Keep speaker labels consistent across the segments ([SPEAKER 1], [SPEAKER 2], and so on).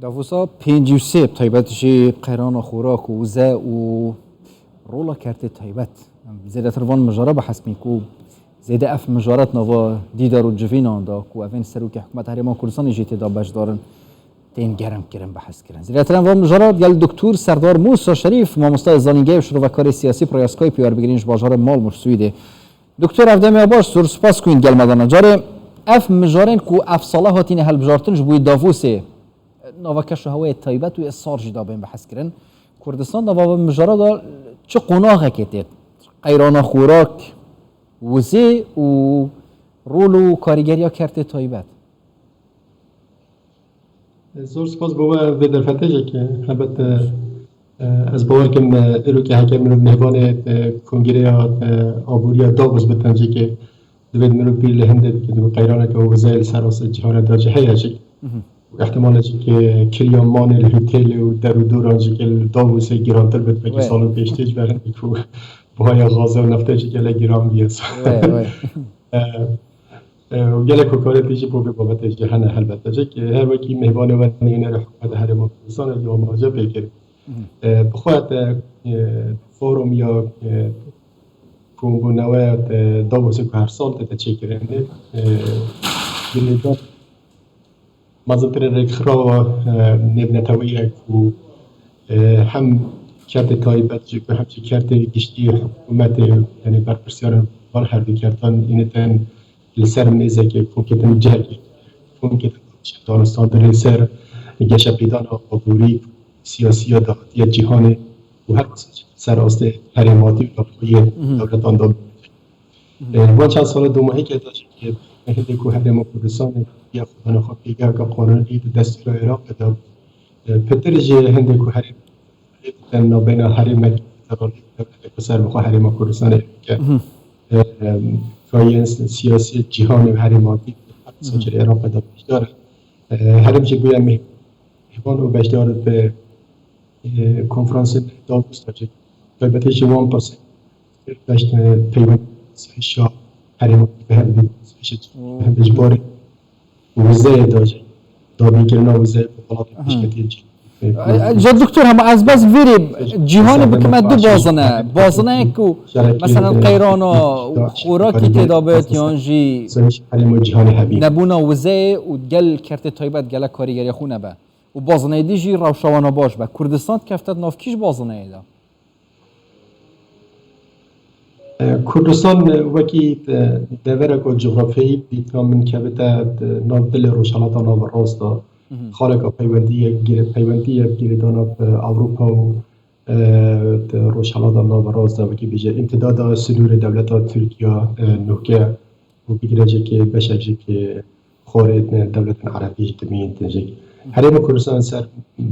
[SPEAKER 1] داووسا 53 تایبەتشی قەیران و خوراک و وزە و ڕۆڵە کارتێ تایبەت زێدەتر وان مژارە بە حەسمی و زێدە ئەف مژارەت ناوا دیدار و جڤیناندا و ئەڤێن سەرۆکی حکوومەت هەرێما کوردستانی ژێ تێدا بەشدارن تێن گەرم کردن بە حەزکردن زێدەترەن وان مژارەت گەل دکتور سەردار موسا شەریف مامۆستای زانینگەی و شرۆڤەکاری سیاسی پڕیاسکای پیوەربگرینش باژارە ماڵموش سویدێ دکتور ئەفدەمیا باش سوور سوپاس کوین گەلمەدانە جارێ ئەف مژارێن و ئەف ساڵە هاتینە هەلبژارتنش بووی داڤوسێ ناوەکەش هەوەیە تایبەت و ئێسارژیدا بێن بە حەزکردن کوردستان دا مژارەدا چ قۆناغێکێ تێت قەیرانە خوراک وزێ و ڕۆڵ و کاریگەریە کارتێ تایبەت
[SPEAKER 2] زۆر سپاس بۆ وێ دەرفەتێژێکە هەبەت ئەس باوەرکەم ئێرۆکی هەکە مرۆڤ میهمانێ کۆنگرەیە ئابووریە داڤۆس بتەنجێکێ دەبێت مرۆڤ بیر لە هەندێک قەیرانێکە و وزەیە لە سەراسەر جیهانەدا هەیەژێک احتمالش که کریامان الهتل و در و دورانجی که داووس گرانتر بد بگی سال پیشتیج برند که باهای غازه و نفتهجی که لگرام بیست و گله ککاره تیجی بو به بابت جهان البته جه که هر وکی مهمان و نینه رو حکومت هر مفلسان یا مواجه بکر بخواهد فوروم یا کنبونوه داووس که هر سال تچه کرنده بلیدات مازنتر رکخرا نبنتویه که هم کرد تایبت جو که همچه کرد گشتی حکومت یعنی برپرسیار بار هر دو کردن اینتن لسر میزه که فوکتن جهگی فوکتن دانستان در لسر گشه پیدان عبوری سیاسی یا دهاتی جهان و هر سر آسته حریماتی و لابقوی دولتان داد وان چند سال دو ماهی که داشت که هنده که حریم کردستان یا خودان خواب دیگر که قانونی دستور عراق داد پتر جه هنده که حریم نابین حریم بسر بخواه حریم کردستان که فاین سیاسی جهان و حریماتی ساچر عراق داد بشداره حریم چه گویم مهمان و بشداره به کنفرانس داووس داشت البته جوان پس داشت پیوند شاه حریماتی به هم اجباری وزه داشت دابی کردن وزه بطلات پیشکتی
[SPEAKER 1] جا دکتر هم از بس ویری جهان بکمت دو بازنه که مثلا قیران و خوراکی تدابت یانجی نبونا وزه و گل کرت تایبت گل کاریگری خونه با و بازنه دیجی روشوانا باش با کردستان کفتت نافکیش بازنه ایدا
[SPEAKER 2] کردستان وکی دورک و جغرافیایی بیتنا من که بتا ناو دل روشالات ناو راست خالق پیوندی گیردان اروپا و روشالات ناو راست وکی بیجه امتداد صدور دولت ترکیه نوکه و بگیره که بشه که خارج دولت عربی جدمین تنجه حریم کردستان سر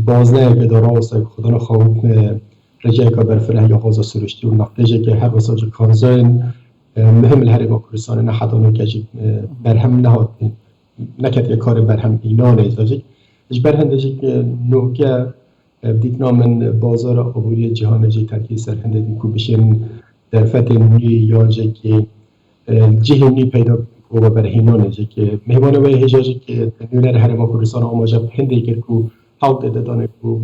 [SPEAKER 2] بازنه که داراست خدا نخواهد رجعه که برفره یا غازه سرشتی و نقطه که هر وساج کانزاین مهم الحریم کردستان نحدانو که برهم نهاد نکت یک کار برهم اینانه ازداجه اش برهنده که نوکه دیدنا من بازار عبوری جهان جی ترکیز سر هنده دیکو بشین در فتح نوی یانجه که جه نوی پیدا و برهینانه که مهمانه و هجاجه که نویر حریم کردستان آماجه هنده کرکو حوض دادانه کو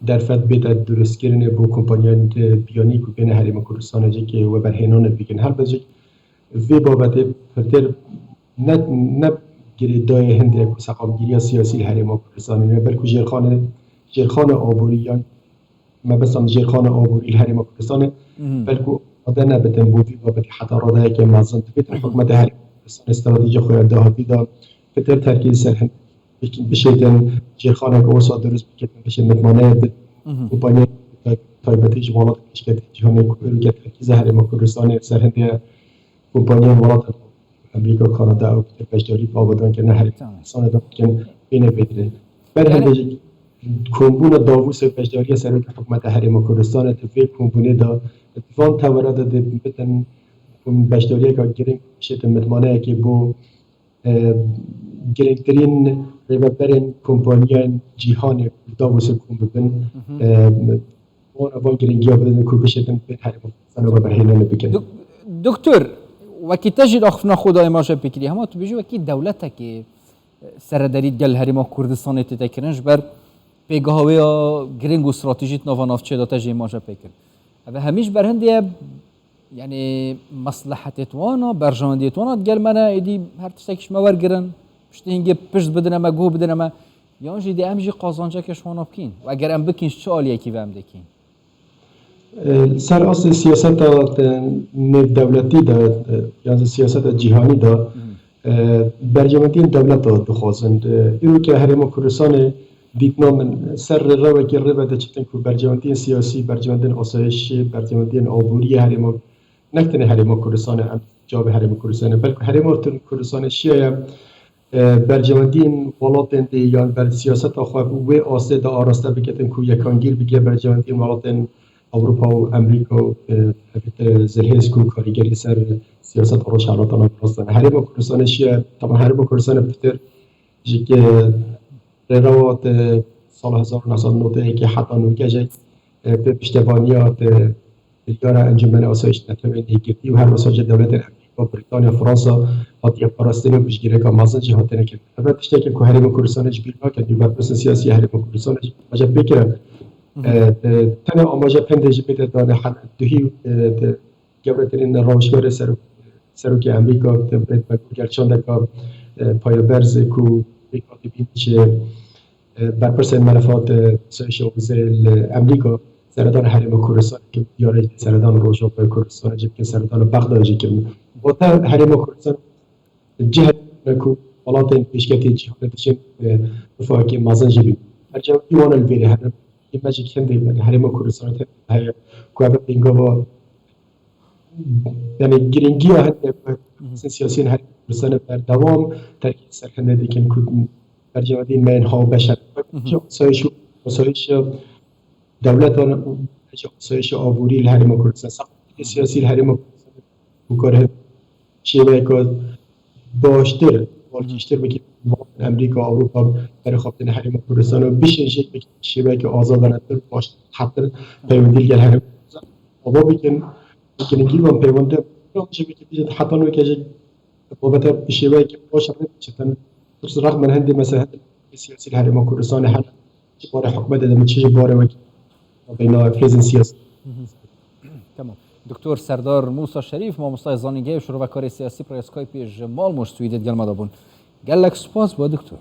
[SPEAKER 2] در فت بیت درست کردن با کمپانیان بیانی که بین حریم کردستان که و برهنان بیکن هر بچه وی بابت فرتر نه گریدای هنده که سقامگیری سیاسی حریم کردستان نه بلکه جرخان آبوریان ما بسام جرخان آبوری حریم کردستان بلکه آدم نبتن بودی بابت حضارت که مازن بیت حکومت حریم کردستان استراتژی خود دهاتی دا فرتر ترکیز سر بشیدن جرخانه که اوسا درست بکردن بشه مدمانه کمپانی تایبتی جوالات پیشکتی جهانی که ترکیز حریم کردستان سرهنده کمپانی ولایت امریکا کانادا و پشتاری پابودان که نه حریم کردستان داد که بینه بدره برهنده کمبون داووس پشتاری سرک حکومت حریم کردستان تفیق کمبونه دا اتفاق تورد ده بتن پشتاری که گرین شد مدمانه که بو گرینترین ریوبرین کمپانیان جهان داووس کم ببین وان گرینگی ها بدن که بشدن به حریم کردستان و برهنان بکن
[SPEAKER 1] دکتر وکی تجد آخفنا خدای ما شب بکری همه تو بیجو وکی دولته که سرداری گل حریم کردستان تتکرنش بر پیگاهی گرینگ و استراتژیت نواناف چه داتا جی ماجا پیکر. و همیش بر هندیه یعنی مصلحت وانا برجاندیت وانا دگل منا ایدی هر تشتکش مور گرن پشتی هنگی پشت بدنه ما گوه بدنه ما یعنی دی امجی قازانجا کش وانا بکین و اگر ام بکینش چه آلیه کی وام دکین
[SPEAKER 2] سر اصل سیاست دولتی دا یعنی سیاست جهانی دا برجامندی دولت دا دخوازند ایرو که هرما کردستان دیدنا من سر راه که راه بده چطور که برجامندی سیاسی برجامندی آسایش برجامندی آبوری هرما نکتن هرما کردستان جاب هرما کردستان بلکه هرما کردستان شیعه برجامندی ولات دی یا بر سیاست آخواب و آسه دا آراسته بکتن که یکانگیر بگه برجامندی ولات اروپا و امریکا و زرهیز کو کاریگری سر سیاست روش حالاتان راستن هرما کردستان شیعه طبعا هرما کردستان بهتر که روات سال 1990 که حتی نوکه به پشتیبانیات دیگر انجمن آسایش نتوین هیگیتی و هر مساجد دولت امریکا بریتانیا فرانسا حتی پاراستانی و پیشگیری که مازن جهات نکرد. البته تشتی که هرما کردستانش بیرون کرد و بحث سیاسی هرما کردستانش ماجا بکره تنها آماجا پندش میده دانه حد دوهی گورترین روشگار سروکی امریکا برید گرچانده که پایابرز کو بیکاتبین چه برپرس ملفات سایش اوزیل امریکا سردان حریم کردستان که دیاره سردان روژا کردستان جب که سردان بغداد جب که وقتا حریم کردستان جهت کو ولات این پیشکتی جهان تشین رفاه که مازن جبی هر جا ایوان البیره هر یه مجی کنده حریم کردستان های کوابه بینگا و یعنی گرینگی ها هنده سیاسی حریم کردستان بر دوام ترکیب سرکنده دیکن کدن برجامندی منها بشر آسایش دولت و آسایش آبوری الحریم کردستان ساخت سیاسی الحریم کردستان بکاره شیوه که داشتر والکشتر بکی امریکا اروپا برای خوابتن حریم کردستان و بیشتر شکل بکی شیوه که آزادانه تر باش حتی پیوندیل گل حریم کردستان آبا بکن گرینگی و پیونده حتی نوکه بابت شیوه که باش چطن درست رغم من هندي مثلا السياسي الحريم كردستان حل باره حكومة ده متشي باره وك بين حزب سياسي
[SPEAKER 1] تمام دکتر سردار موسی شریف ما مستای زانینگی و شروع کار سیاسی پر اسکایپ جمال مش سویدت گل مدابون گلک سپاس با دکتر